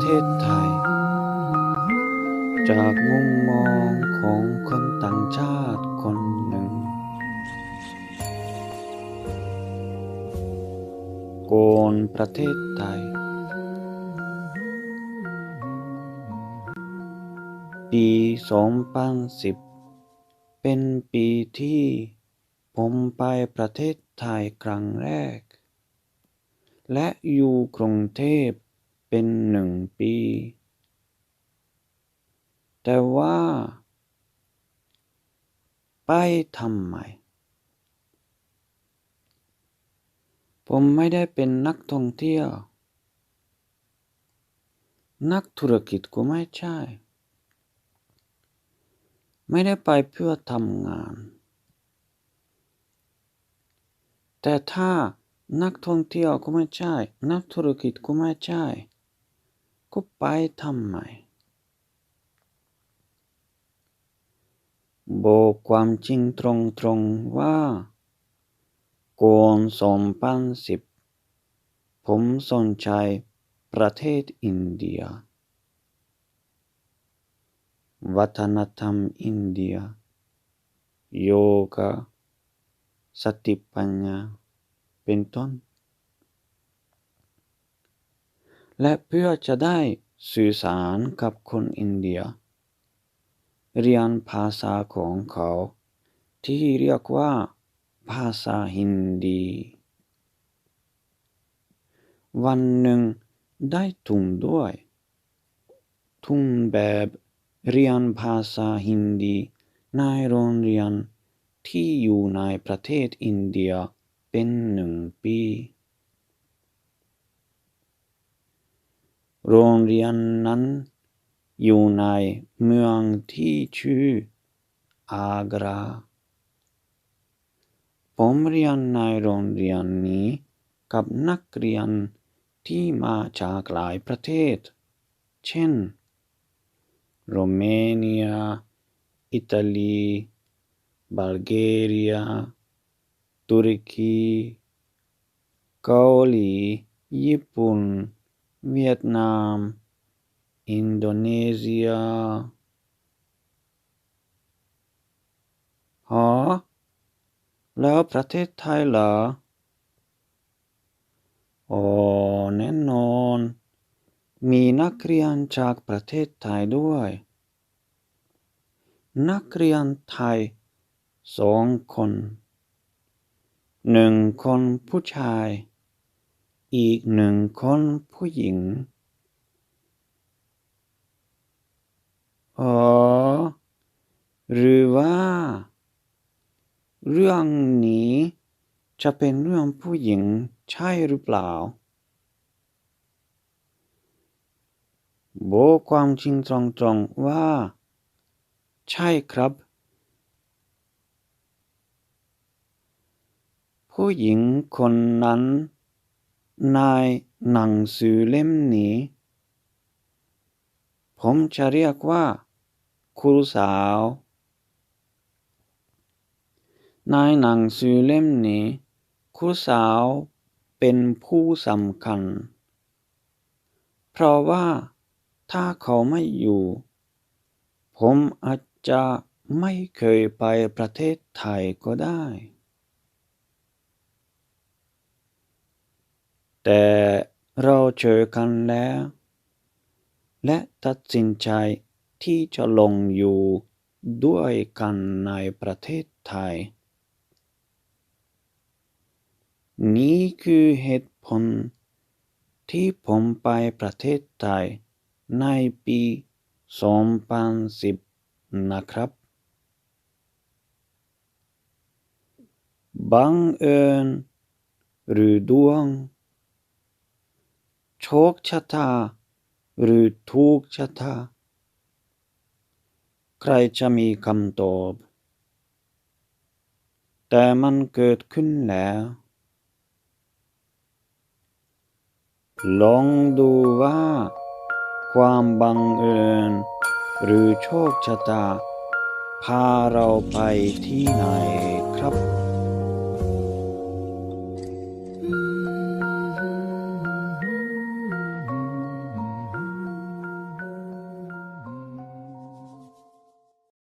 เทศไทยจากมุมมองของคนต่างชาติคนหนึ่งโกนประเทศไทยปี2010เป็นปีที่ผมไปประเทศไทยครั้งแรกและอยู่กรุงเทพเป็น1 ปีแต่ว่าไปทำไมผมไม่ได้เป็นนักท่องเที่ยวนักธุรกิจก็ไม่ใช่ไม่ได้ไปเพื่อทำงานแต่ถ้านักท่องเที่ยวก็ไม่ใช่นักธุรกิจก็ไม่ใช่ก็ไปทำไมบอกความจริงตรงๆว่าก่อน2010ผมสนใจประเทศอินเดียวัฒนธรรมอินเดียโยคะสติปัญญาเป็นต้นและเพื่อจะได้สื่อสารกับคนอินเดียเรียนภาษาของเขาที่เรียกว่าภาษาฮินดีวันหนึ่งได้ทุนด้วยทุนแบบเรียนภาษาฮินดีในโรงเรียนที่อยู่ในประเทศอินเดียเป็น1 ปีโรงเรียนนั้นอยู่ในเมืองที่ชื่ออากราผมเรียนในโรงเรียนนี้กับนักเรียนที่มาจากหลายประเทศเช่นโรมาเนียอิตาลีบัลแกเรียตุรกีเกาหลีญี่ปุ่นเวียดนามอินโดนีเซียแล้วประเทศไทยล่ะแน่นอนมีนักเรียนจากประเทศไทยด้วยนักเรียนไทย2 คน1 คนผู้ชายอีก1 คนผู้หญิงหรือว่าเรื่องนี้จะเป็นเรื่องผู้หญิงใช่หรือเปล่าบอกความจริงตรงๆว่าใช่ครับผู้หญิงคนนั้นในหนังสือเล่มนี้ผมจะเรียกว่าครูสาวในหนังสือเล่มนี้ครูสาวเป็นผู้สำคัญเพราะว่าถ้าเขาไม่อยู่ผมอาจจะไม่เคยไปประเทศไทยก็ได้แต่เราเจอกันแล้วและตัดสินใจที่จะลงอยู่ด้วยกันในประเทศไทยนี่คือเหตุผลที่ผมไปประเทศไทยในปี2010นะครับบังเอิญหรือดวงโชคชะตาหรือถูกชะตาใครจะมีคำตอบแต่มันเกิดขึ้นแล้วลองดูว่าความบังเอิญหรือโชคชะตาพาเราไปที่ไหนครับ